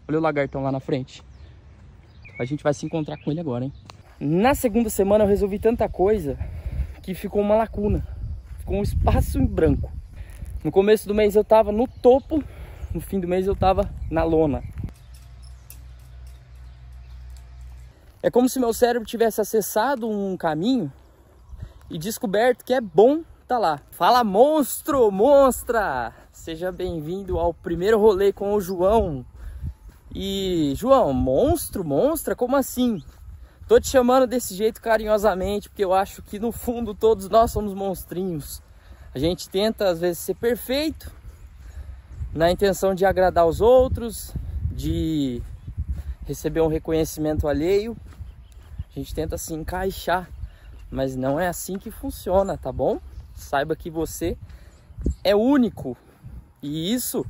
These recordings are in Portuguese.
Olha o lagartão lá na frente. A gente vai se encontrar com ele agora, hein? Na segunda semana eu resolvi tanta coisa que ficou uma lacuna. Ficou um espaço em branco. No começo do mês eu tava no topo, no fim do mês eu tava na lona. É como se meu cérebro tivesse acessado um caminho e descoberto que é bom tá lá. Fala, monstro, monstra! Seja bem-vindo ao primeiro rolê com o João. E, João, monstro, monstra? Como assim? Tô te chamando desse jeito carinhosamente porque eu acho que no fundo todos nós somos monstrinhos. A gente tenta às vezes ser perfeito, na intenção de agradar os outros, de receber um reconhecimento alheio. A gente tenta se encaixar, mas não é assim que funciona, tá bom? Saiba que você é único e isso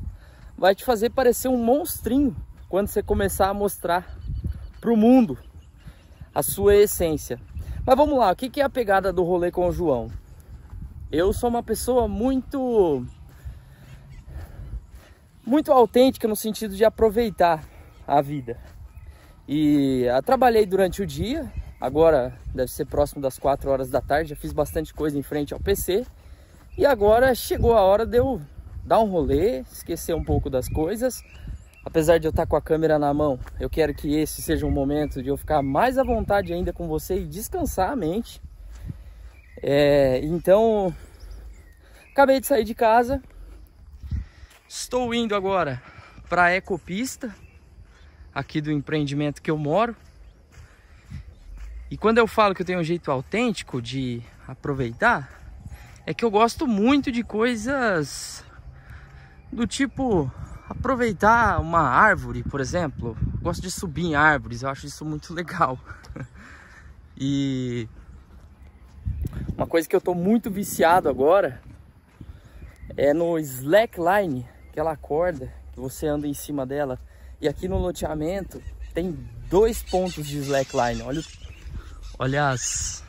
vai te fazer parecer um monstrinho quando você começar a mostrar pro mundo a sua essência. Mas vamos lá, o que é a pegada do rolê com o João? Eu sou uma pessoa muito autêntica no sentido de aproveitar a vida. E eu trabalhei durante o dia, agora deve ser próximo das 4 horas da tarde, já fiz bastante coisa em frente ao PC. E agora chegou a hora de eu dar um rolê, esquecer um pouco das coisas. Apesar de eu estar com a câmera na mão, eu quero que esse seja um momento de eu ficar mais à vontade ainda com você e descansar a mente. Então, acabei de sair de casa, estou indo agora para a Ecopista, aqui do empreendimento que eu moro. E quando eu falo que eu tenho um jeito autêntico de aproveitar, é que eu gosto muito de coisas do tipo aproveitar uma árvore, por exemplo. Eu gosto de subir em árvores, eu acho isso muito legal. E uma coisa que eu tô muito viciado agora é no slackline, aquela corda que você anda em cima dela. E aqui no loteamento tem 2 pontos de slackline. Olha as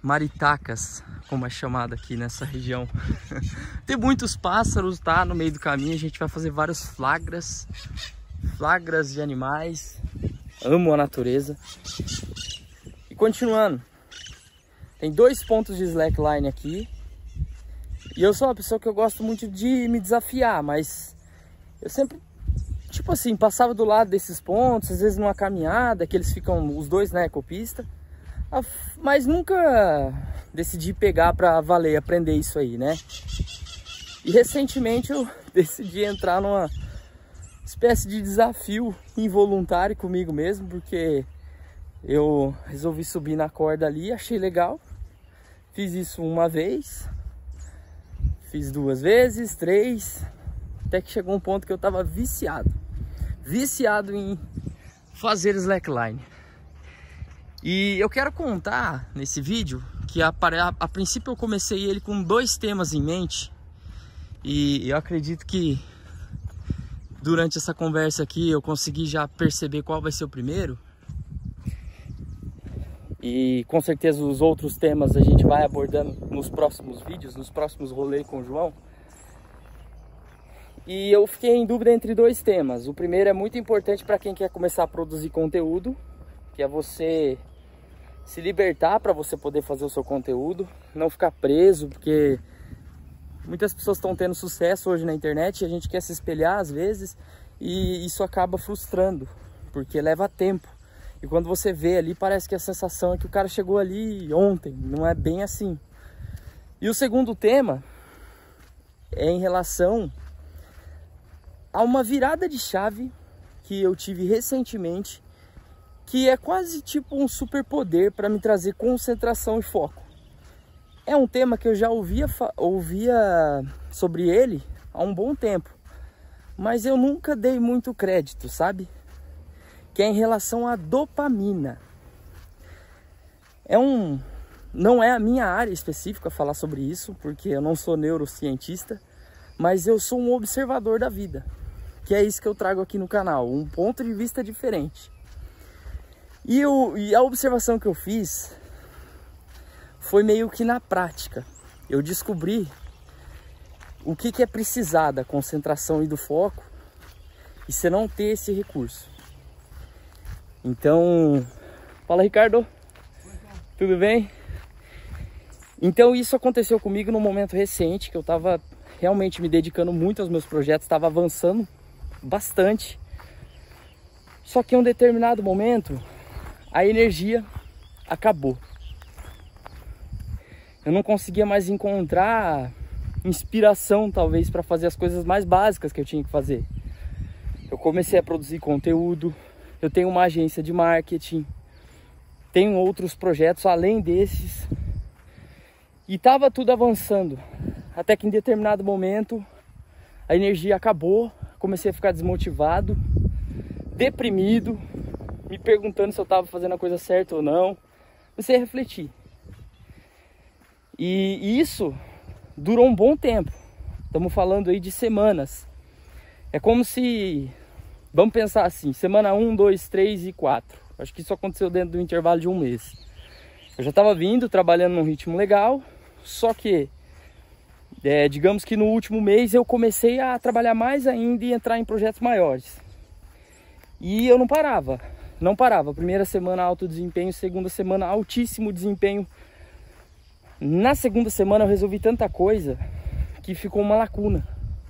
maritacas, como é chamada aqui nessa região. Tem muitos pássaros, tá? No meio do caminho a gente vai fazer vários flagras de animais. Amo a natureza. E continuando, tem 2 pontos de slackline aqui. E eu sou uma pessoa que eu gosto muito de me desafiar, mas eu sempre, tipo assim, passava do lado desses pontos, às vezes numa caminhada, que eles ficam os 2 na ecopista. Mas nunca decidi pegar pra valer, aprender isso aí, né? E recentemente eu decidi entrar numa espécie de desafio involuntário comigo mesmo, porque eu resolvi subir na corda ali, achei legal. Fiz isso uma vez, fiz 2 vezes, 3, até que chegou um ponto que eu tava viciado em fazer slackline. E eu quero contar nesse vídeo que a princípio eu comecei ele com 2 temas em mente. E eu acredito que durante essa conversa aqui eu consegui já perceber qual vai ser o primeiro. E com certeza os outros temas a gente vai abordando nos próximos vídeos, nos próximos rolês com o João. E eu fiquei em dúvida entre 2 temas. O primeiro é muito importante para quem quer começar a produzir conteúdo, que é você se libertar para você poder fazer o seu conteúdo, não ficar preso, porque muitas pessoas estão tendo sucesso hoje na internet e a gente quer se espelhar às vezes e isso acaba frustrando, porque leva tempo. E quando você vê ali, parece que a sensação é que o cara chegou ali ontem, não é bem assim. E o segundo tema é em relação a uma virada de chave que eu tive recentemente, que é quase tipo um superpoder para me trazer concentração e foco. É um tema que eu já ouvia sobre ele há um bom tempo, mas eu nunca dei muito crédito, sabe? Que é em relação à dopamina. Não é a minha área específica falar sobre isso, porque eu não sou neurocientista, mas eu sou um observador da vida, que é isso que eu trago aqui no canal, um ponto de vista diferente. E a observação que eu fiz foi meio que na prática. Eu descobri o que é precisar da concentração e do foco e você não ter esse recurso. Então, fala, Ricardo, tudo bem? Então isso aconteceu comigo num momento recente, que eu estava realmente me dedicando muito aos meus projetos, estava avançando bastante. Só que em um determinado momento, a energia acabou. Eu não conseguia mais encontrar inspiração, talvez, para fazer as coisas mais básicas que eu tinha que fazer. Eu comecei a produzir conteúdo, eu tenho uma agência de marketing, tenho outros projetos além desses, e estava tudo avançando, até que em determinado momento a energia acabou, comecei a ficar desmotivado, deprimido, me perguntando se eu estava fazendo a coisa certa ou não. Comecei a refletir. E isso durou um bom tempo. Estamos falando aí de semanas. É como se, vamos pensar assim, semana 1, 2, 3 e 4. Acho que isso aconteceu dentro do intervalo de um mês. Eu já estava vindo, trabalhando num ritmo legal, só que, digamos que no último mês eu comecei a trabalhar mais ainda e entrar em projetos maiores. E eu não parava. Primeira semana alto desempenho, segunda semana altíssimo desempenho. Na segunda semana eu resolvi tanta coisa que ficou uma lacuna,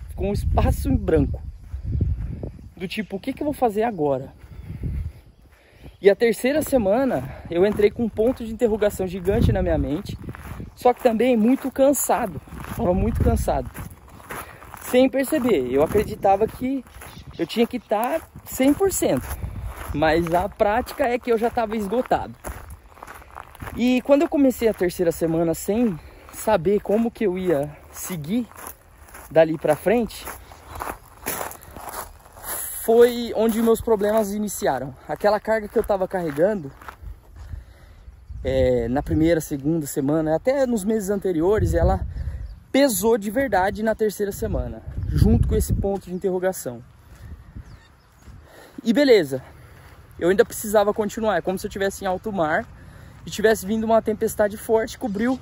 ficou um espaço em branco. Do tipo, o que eu vou fazer agora? E a terceira semana eu entrei com um ponto de interrogação gigante na minha mente, só que também muito cansado, estava muito cansado. Sem perceber, eu acreditava que eu tinha que estar 100%, mas a prática é que eu já estava esgotado. E quando eu comecei a terceira semana sem saber como que eu ia seguir dali pra frente, foi onde meus problemas iniciaram. Aquela carga que eu estava carregando na primeira, segunda semana, até nos meses anteriores, ela pesou de verdade na terceira semana, junto com esse ponto de interrogação. E beleza, eu ainda precisava continuar, é como se eu estivesse em alto mar e tivesse vindo uma tempestade forte, cobriu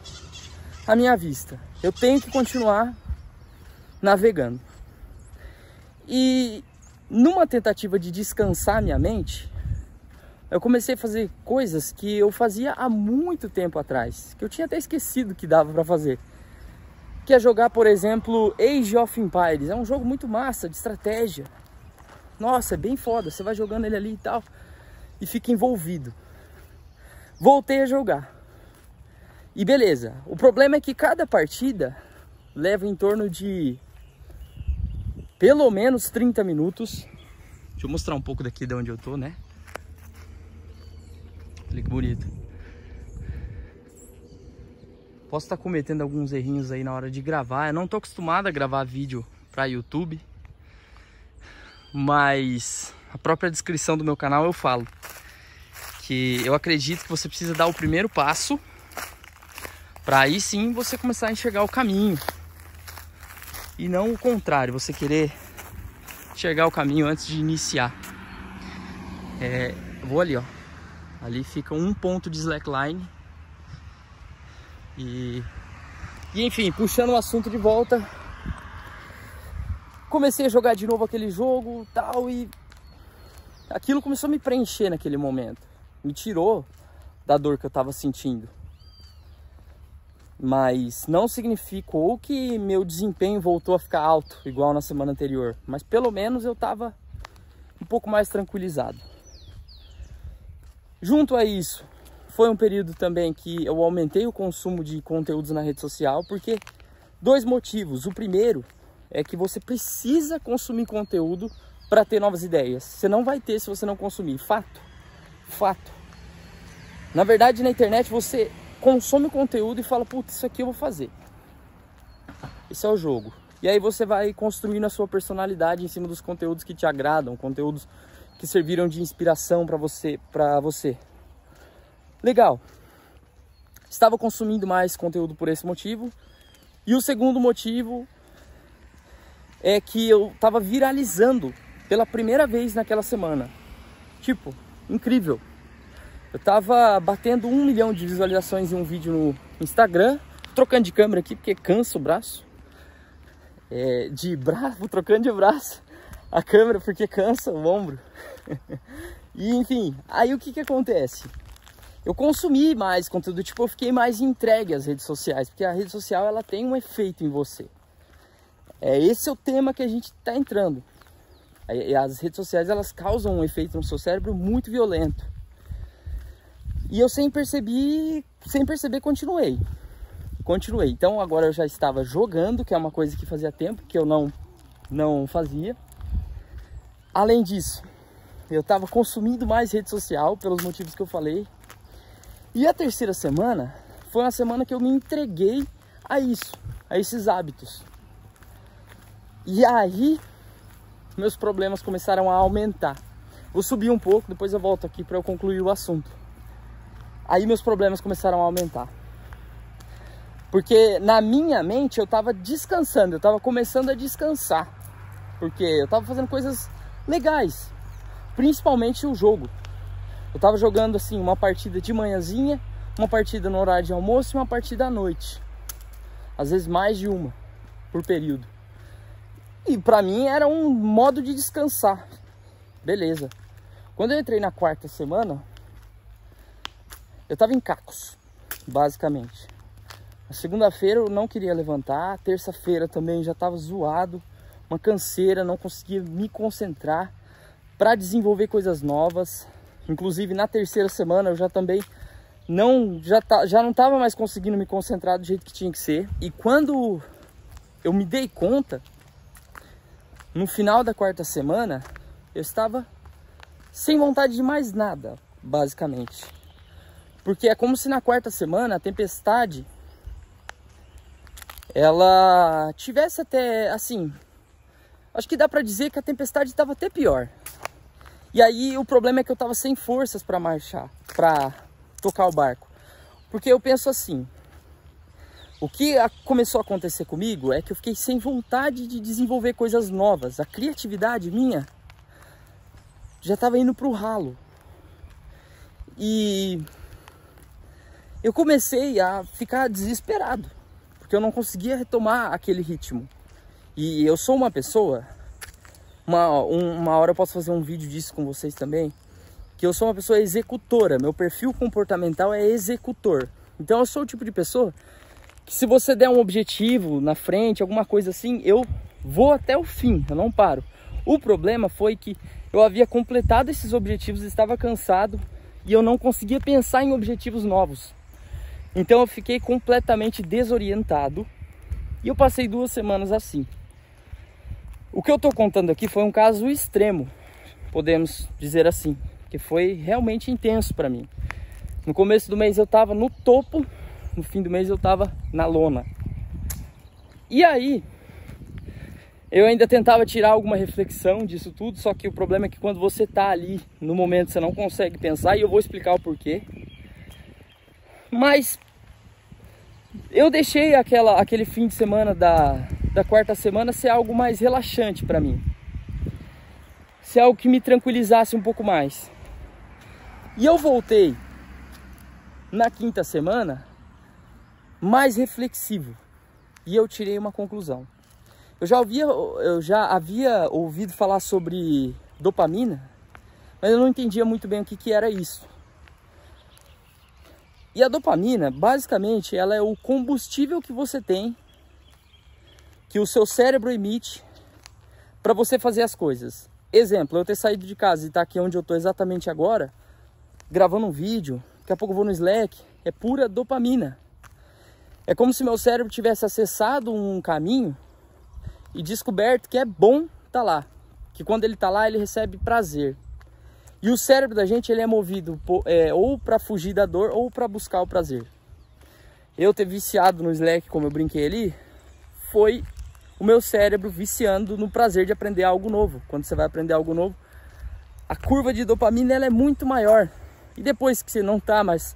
a minha vista. Eu tenho que continuar navegando. E numa tentativa de descansar minha mente, eu comecei a fazer coisas que eu fazia há muito tempo atrás, que eu tinha até esquecido que dava para fazer. Que é jogar, por exemplo, Age of Empires. É um jogo muito massa, de estratégia. Nossa, é bem foda, você vai jogando ele ali e tal, e fica envolvido. Voltei a jogar. E beleza, o problema é que cada partida leva em torno de pelo menos 30 minutos. Deixa eu mostrar um pouco daqui de onde eu tô, né? Olha que bonito. Posso estar cometendo alguns errinhos aí na hora de gravar. Eu não tô acostumado a gravar vídeo para YouTube, mas a própria descrição do meu canal eu falo que eu acredito que você precisa dar o primeiro passo para aí sim você começar a enxergar o caminho, e não o contrário, você querer enxergar o caminho antes de iniciar. Eu vou ali, ó. Ali fica um ponto de slackline. E enfim, puxando o assunto de volta, comecei a jogar de novo aquele jogo tal, e aquilo começou a me preencher naquele momento. Me tirou da dor que eu estava sentindo. Mas não significou que meu desempenho voltou a ficar alto, igual na semana anterior. Mas pelo menos eu estava um pouco mais tranquilizado. Junto a isso, foi um período também que eu aumentei o consumo de conteúdos na rede social, porque dois motivos. O primeiro é que você precisa consumir conteúdo para ter novas ideias. Você não vai ter se você não consumir. Fato. Na verdade, na internet você consome conteúdo e fala, putz, isso aqui eu vou fazer. Esse é o jogo. E aí você vai construindo a sua personalidade em cima dos conteúdos que te agradam, conteúdos que serviram de inspiração para você. Legal. Estava consumindo mais conteúdo por esse motivo. E o segundo motivo é que eu estava viralizando pela primeira vez naquela semana. Tipo, incrível. Eu tava batendo 1 milhão de visualizações em um vídeo no Instagram. Trocando de câmera aqui porque cansa o braço. Vou trocando de braço. a câmera porque cansa o ombro. E enfim, aí o que que acontece? Eu consumi mais conteúdo, tipo, eu fiquei mais entregue às redes sociais, porque a rede social, ela tem um efeito em você. Esse é o tema que a gente tá entrando. As redes sociais, elas causam um efeito no seu cérebro muito violento. E eu sem perceber, continuei. Então agora eu já estava jogando, que é uma coisa que fazia tempo que eu não fazia. Além disso, eu estava consumindo mais rede social, pelos motivos que eu falei. E a terceira semana foi uma semana que eu me entreguei a isso, a esses hábitos. E aí, meus problemas começaram a aumentar. Vou subir um pouco, depois eu volto aqui para eu concluir o assunto. Aí meus problemas começaram a aumentar. Porque na minha mente eu estava descansando, eu estava começando a descansar. Porque eu estava fazendo coisas legais, principalmente o jogo. Eu estava jogando assim uma partida de manhãzinha, uma partida no horário de almoço e uma partida à noite. Às vezes mais de uma por período. E pra mim era um modo de descansar. Beleza. Quando eu entrei na quarta semana, eu tava em cacos, basicamente. Na segunda-feira eu não queria levantar, terça-feira também já tava zoado, uma canseira, não conseguia me concentrar para desenvolver coisas novas. Inclusive na terceira semana eu já também já não tava mais conseguindo me concentrar do jeito que tinha que ser. E quando eu me dei conta, no final da quarta semana, eu estava sem vontade de mais nada, basicamente. Porque é como se na quarta semana a tempestade, ela tivesse até, assim, acho que dá pra dizer que a tempestade estava até pior. E aí o problema é que eu estava sem forças para marchar, para tocar o barco. Porque eu penso assim, o que começou a acontecer comigo é que eu fiquei sem vontade de desenvolver coisas novas. A criatividade minha já estava indo para o ralo. E eu comecei a ficar desesperado, porque eu não conseguia retomar aquele ritmo. E eu sou uma pessoa, uma hora eu posso fazer um vídeo disso com vocês também, que eu sou uma pessoa executora. Meu perfil comportamental é executor. Então eu sou o tipo de pessoa que se você der um objetivo na frente, alguma coisa assim, eu vou até o fim, eu não paro. O problema foi que eu havia completado esses objetivos, estava cansado e eu não conseguia pensar em objetivos novos. Então eu fiquei completamente desorientado e eu passei 2 semanas assim. O que eu tô contando aqui foi um caso extremo, podemos dizer assim, que foi realmente intenso para mim. No começo do mês eu estava no topo, no fim do mês eu estava na lona. E aí, eu ainda tentava tirar alguma reflexão disso tudo, só que o problema é que quando você tá ali, no momento você não consegue pensar, e eu vou explicar o porquê. Mas eu deixei aquele fim de semana da quarta semana ser algo mais relaxante para mim. Ser algo que me tranquilizasse um pouco mais. E eu voltei na quinta semana mais reflexivo. E eu tirei uma conclusão. Eu já havia ouvido falar sobre dopamina, mas eu não entendia muito bem o que era isso. E a dopamina, basicamente, ela é o combustível que você tem, que o seu cérebro emite para você fazer as coisas. Exemplo, eu ter saído de casa e estar aqui onde eu estou exatamente agora, gravando um vídeo, daqui a pouco eu vou no Slack, é pura dopamina. É como se meu cérebro tivesse acessado um caminho e descoberto que é bom estar lá. Que quando ele está lá, ele recebe prazer. E o cérebro da gente, ele é movido ou para fugir da dor ou para buscar o prazer. Eu ter viciado no Slack, como eu brinquei ali, foi o meu cérebro viciando no prazer de aprender algo novo. Quando você vai aprender algo novo, a curva de dopamina ela é muito maior. E depois que você não está mais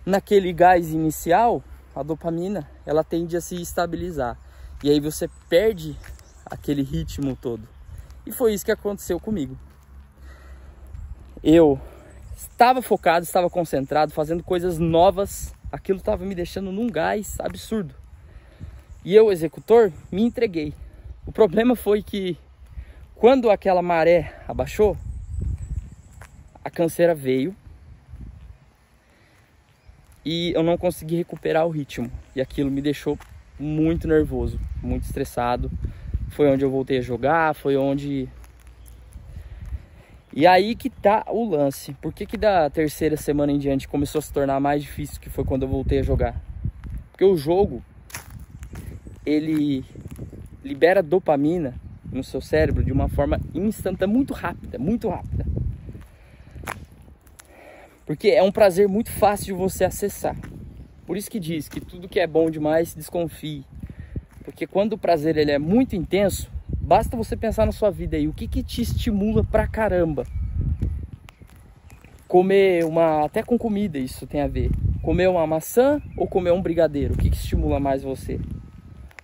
naquele gás inicial, a dopamina ela tende a se estabilizar. E aí você perde aquele ritmo todo. E foi isso que aconteceu comigo. Eu estava focado, estava concentrado, fazendo coisas novas. Aquilo estava me deixando num gás absurdo. E eu, executor, me entreguei. O problema foi que Quando aquela maré abaixou, a canseira veio e eu não consegui recuperar o ritmo. E aquilo me deixou muito nervoso, muito estressado. Foi onde eu voltei a jogar, foi onde... E aí que tá o lance. Por que que da terceira semana em diante começou a se tornar mais difícil, que foi quando eu voltei a jogar? Porque o jogo, ele libera dopamina no seu cérebro de uma forma instantânea, muito rápida, muito rápida. Porque é um prazer muito fácil de você acessar. Por isso que diz que tudo que é bom demais, desconfie. Porque quando o prazer ele é muito intenso, basta você pensar na sua vida aí, o que que te estimula pra caramba? Comer até com comida isso tem a ver. Comer uma maçã ou comer um brigadeiro? O que que estimula mais você?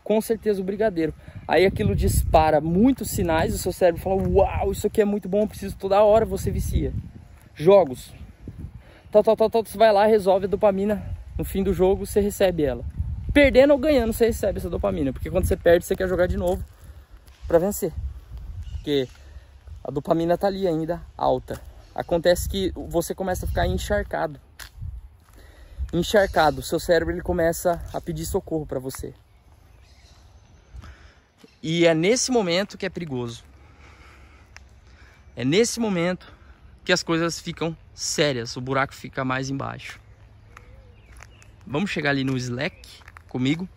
Com certeza o brigadeiro. Aí aquilo dispara muitos sinais, o seu cérebro fala, uau, isso aqui é muito bom, eu preciso toda hora, você vicia. Jogos. Você vai lá, resolve a dopamina, no fim do jogo você recebe ela. Perdendo ou ganhando, você recebe essa dopamina, porque quando você perde, você quer jogar de novo para vencer. Porque a dopamina tá ali ainda alta. Acontece que você começa a ficar encharcado. Encharcado, seu cérebro ele começa a pedir socorro para você. E é nesse momento que é perigoso. É nesse momento que as coisas ficam sérias, o buraco fica mais embaixo. Vamos chegar ali no Slack comigo,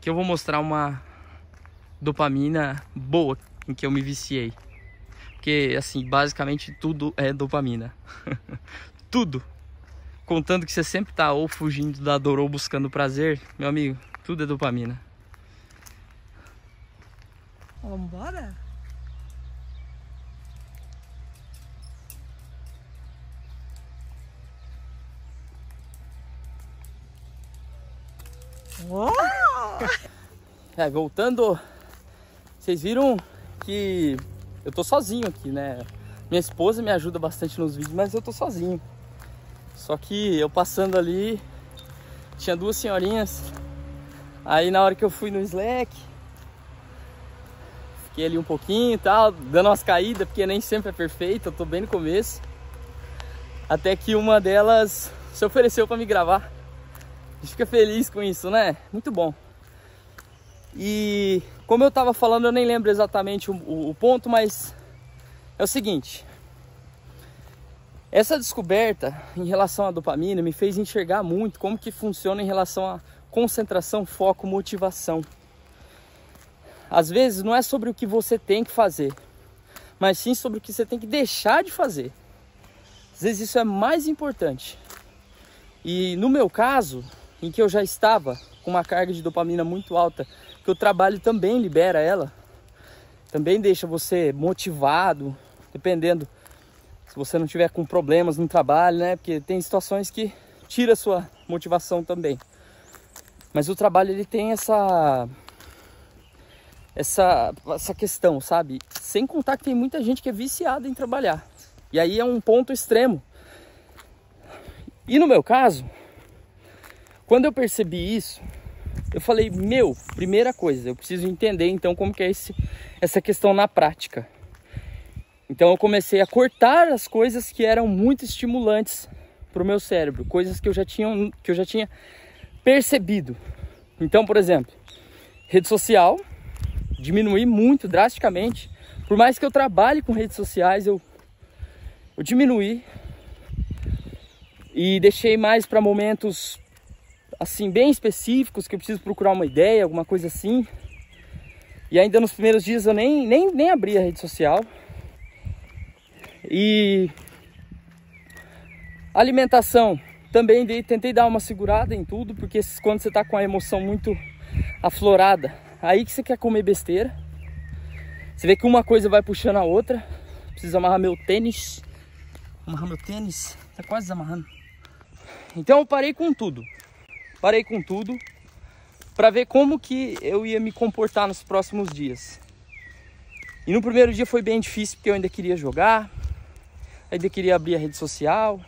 que eu vou mostrar uma dopamina boa em que eu me viciei. Porque assim, basicamente tudo é dopamina. Tudo. Contando que você sempre tá ou fugindo da dor ou buscando prazer, meu amigo, tudo é dopamina. Vambora? Voltando, vocês viram que eu tô sozinho aqui, né? Minha esposa me ajuda bastante nos vídeos, mas eu tô sozinho. Só que eu passando ali, tinha duas senhorinhas. Aí na hora que eu fui no Slack, fiquei ali um pouquinho e tal, dando umas caídas, porque nem sempre é perfeito, eu tô bem no começo. Até que uma delas se ofereceu para me gravar. A gente fica feliz com isso, né? Muito bom. E como eu tava falando, eu nem lembro exatamente o ponto, mas é o seguinte. Essa descoberta em relação à dopamina me fez enxergar muito como que funciona em relação a concentração, foco, motivação. Às vezes não é sobre o que você tem que fazer, mas sim sobre o que você tem que deixar de fazer. Às vezes isso é mais importante. E no meu caso, em que eu já estava com uma carga de dopamina muito alta, que o trabalho também libera ela, também deixa você motivado, dependendo se você não tiver com problemas no trabalho, né? Porque tem situações que tira a sua motivação também. Mas o trabalho ele tem essa questão, sabe? Sem contar que tem muita gente que é viciada em trabalhar. E aí é um ponto extremo. E no meu caso, quando eu percebi isso, eu falei, primeira coisa, eu preciso entender então como que é essa questão na prática. Então eu comecei a cortar as coisas que eram muito estimulantes para o meu cérebro, coisas que eu já tinha percebido. Então, por exemplo, rede social, diminuí muito drasticamente. Por mais que eu trabalhe com redes sociais, eu diminuí e deixei mais para momentos assim bem específicos, que eu preciso procurar uma ideia, alguma coisa assim. E ainda nos primeiros dias eu nem abri a rede social. E alimentação, também tentei dar uma segurada em tudo, porque quando você tá com a emoção muito aflorada, aí que você quer comer besteira. Você vê que uma coisa vai puxando a outra. Preciso amarrar meu tênis. Tá quase desamarrando. Então eu parei com tudo para ver como que eu ia me comportar nos próximos dias. E no primeiro dia foi bem difícil, porque eu ainda queria jogar, ainda queria abrir a rede social.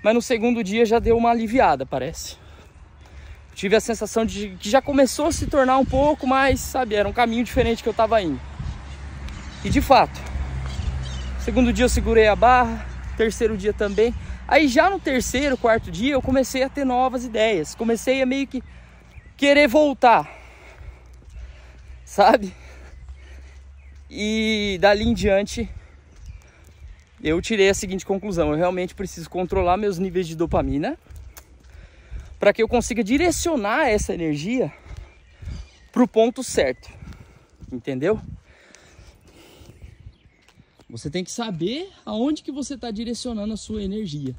Mas no segundo dia já deu uma aliviada, parece. Tive a sensação de que já começou a se tornar um pouco mais, sabe, era um caminho diferente que eu tava indo. E de fato, segundo dia eu segurei a barra, terceiro dia também. Aí já no terceiro, quarto dia eu comecei a ter novas ideias. Comecei a meio que querer voltar, sabe? E dali em diante eu tirei a seguinte conclusão: eu realmente preciso controlar meus níveis de dopamina para que eu consiga direcionar essa energia para o ponto certo, entendeu? Você tem que saber aonde que você está direcionando a sua energia.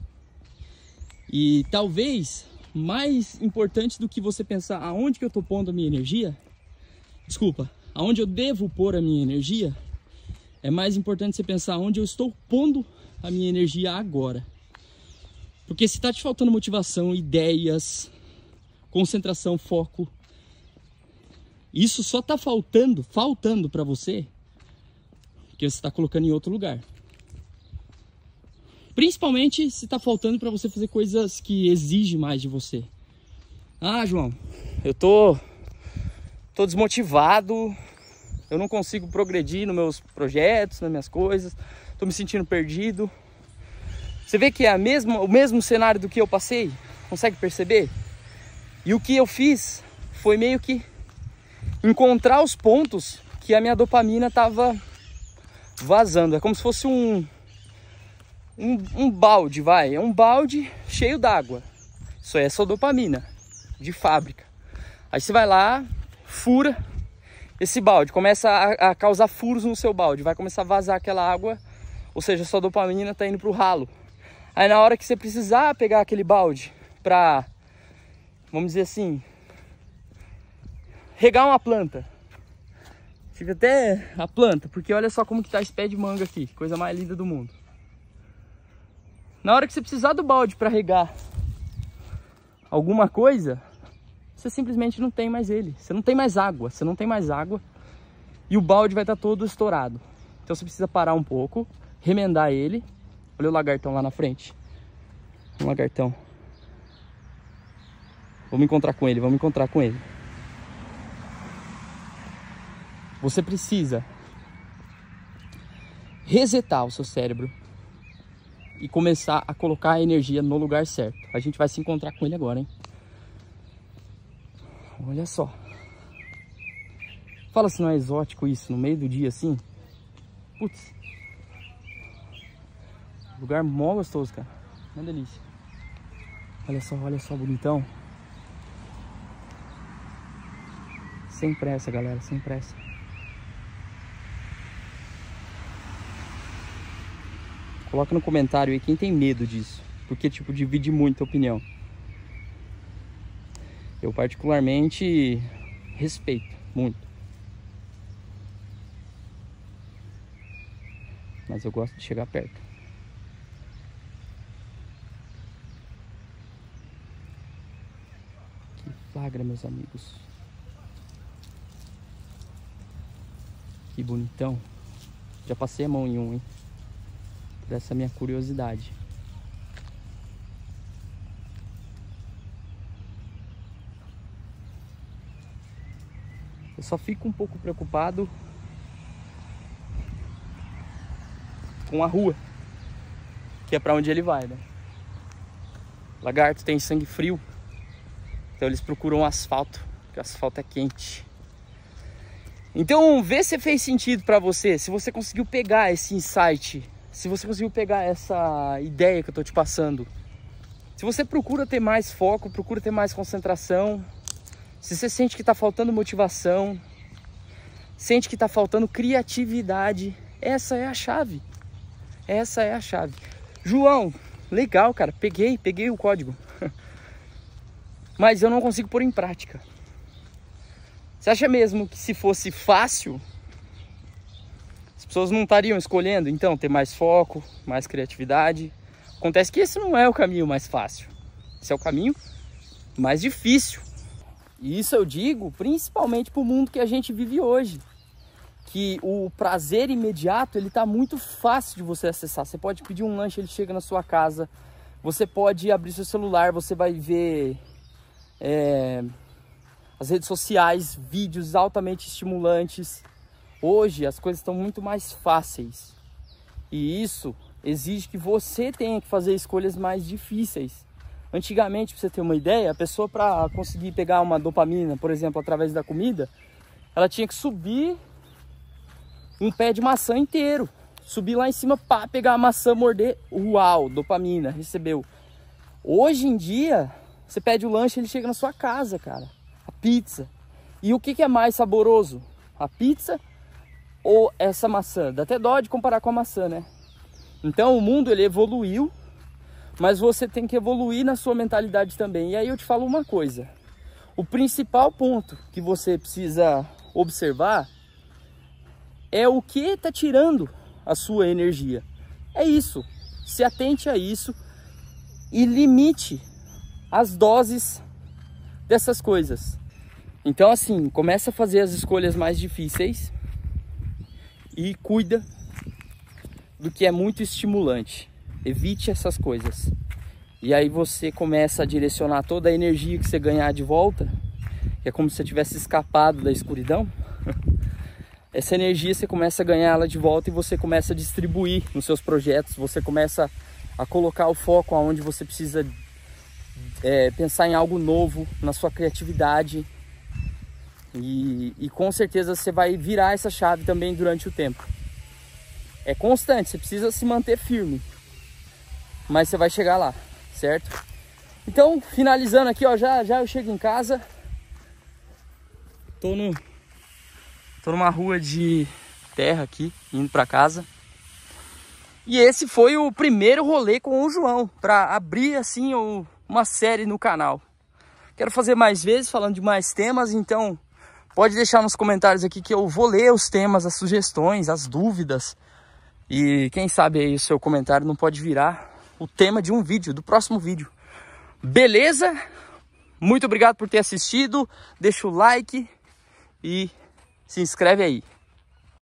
E talvez mais importante do que você pensar aonde que eu estou pondo a minha energia, aonde eu devo pôr a minha energia, é mais importante você pensar onde eu estou pondo a minha energia agora. Porque se está te faltando motivação, ideias, concentração, foco, isso só está faltando para você porque você está colocando em outro lugar. Principalmente se está faltando para você fazer coisas que exigem mais de você. Ah, João, eu tô desmotivado, eu não consigo progredir nos meus projetos, nas minhas coisas, tô me sentindo perdido. Você vê que é o mesmo cenário do que eu passei? Consegue perceber? E o que eu fiz foi meio que encontrar os pontos que a minha dopamina estava vazando. É como se fosse um balde, vai. É um balde cheio d'água. Isso aí é só dopamina de fábrica. Aí você vai lá, fura esse balde, começa a causar furos no seu balde, vai começar a vazar aquela água, ou seja, sua dopamina está indo pro ralo. Aí na hora que você precisar pegar aquele balde para, vamos dizer assim, regar uma planta, fica até a planta, porque olha só como que tá esse pé de manga aqui, coisa mais linda do mundo. Na hora que você precisar do balde para regar alguma coisa, você simplesmente não tem mais ele. Você não tem mais água, e o balde vai estar todo estourado. Então você precisa parar um pouco, remendar ele. Olha o lagartão lá na frente. Um lagartão. Vamos encontrar com ele. Você precisa resetar o seu cérebro e começar a colocar a energia no lugar certo. A gente vai se encontrar com ele agora, hein? Olha só. Fala se não é exótico isso, no meio do dia assim. Putz. Lugar mó gostoso, cara. Uma delícia. Olha só, bonitão. Sem pressa, galera, sem pressa. Coloca no comentário aí quem tem medo disso. Porque, tipo, divide muito a opinião. Eu particularmente respeito muito. Mas eu gosto de chegar perto. Que flagra, meus amigos. Que bonitão. Já passei a mão em um, hein? Por essa minha curiosidade. Eu só fico um pouco preocupado com a rua, que é pra onde ele vai, né? Lagarto tem sangue frio, então eles procuram asfalto, porque o asfalto é quente. Então vê se fez sentido pra você, se você conseguiu pegar esse insight, se você conseguiu pegar essa ideia que eu tô te passando. Se você procura ter mais foco, procura ter mais concentração, se você sente que tá faltando motivação, sente que tá faltando criatividade, essa é a chave. Essa é a chave. João, legal, cara, peguei o código. Mas eu não consigo pôr em prática. Você acha mesmo que se fosse fácil, as pessoas não estariam escolhendo, então, ter mais foco, mais criatividade? Acontece que esse não é o caminho mais fácil. Esse é o caminho mais difícil. E isso eu digo principalmente para o mundo que a gente vive hoje. Que o prazer imediato, ele tá muito fácil de você acessar. Você pode pedir um lanche, ele chega na sua casa. Você pode abrir seu celular, você vai ver as redes sociais, vídeos altamente estimulantes. Hoje as coisas estão muito mais fáceis. E isso exige que você tenha que fazer escolhas mais difíceis. Antigamente, para você ter uma ideia, a pessoa, para conseguir pegar uma dopamina, por exemplo, através da comida, ela tinha que subir um pé de maçã inteiro. Subir lá em cima, pá, pegar a maçã, morder. Uau, dopamina, recebeu. Hoje em dia, você pede o lanche, ele chega na sua casa, cara. A pizza. E o que é mais saboroso? A pizza ou essa maçã? Dá até dó de comparar com a maçã, né? Então o mundo, ele evoluiu, mas você tem que evoluir na sua mentalidade também. E aí eu te falo uma coisa. O principal ponto que você precisa observar é o que está tirando a sua energia. É isso. Se atente a isso e limite as doses dessas coisas. Então assim, começa a fazer as escolhas mais difíceis e cuida do que é muito estimulante. Evite essas coisas. E aí você começa a direcionar toda a energia que você ganhar de volta, que é como se você tivesse escapado da escuridão. Essa energia você começa a ganhar ela de volta e você começa a distribuir nos seus projetos. Você começa a colocar o foco aonde você precisa pensar em algo novo, na sua criatividade. E com certeza você vai virar essa chave também durante o tempo. É constante, você precisa se manter firme, mas você vai chegar lá, certo? Então, finalizando aqui, ó, já eu chego em casa. Tô numa rua de terra aqui, indo para casa. E esse foi o primeiro rolê com o João, para abrir assim uma série no canal. Quero fazer mais vezes, falando de mais temas, então pode deixar nos comentários aqui que eu vou ler os temas, as sugestões, as dúvidas. E quem sabe aí o seu comentário não pode virar o tema de um vídeo, do próximo vídeo. Beleza? Muito obrigado por ter assistido. Deixa o like e se inscreve aí.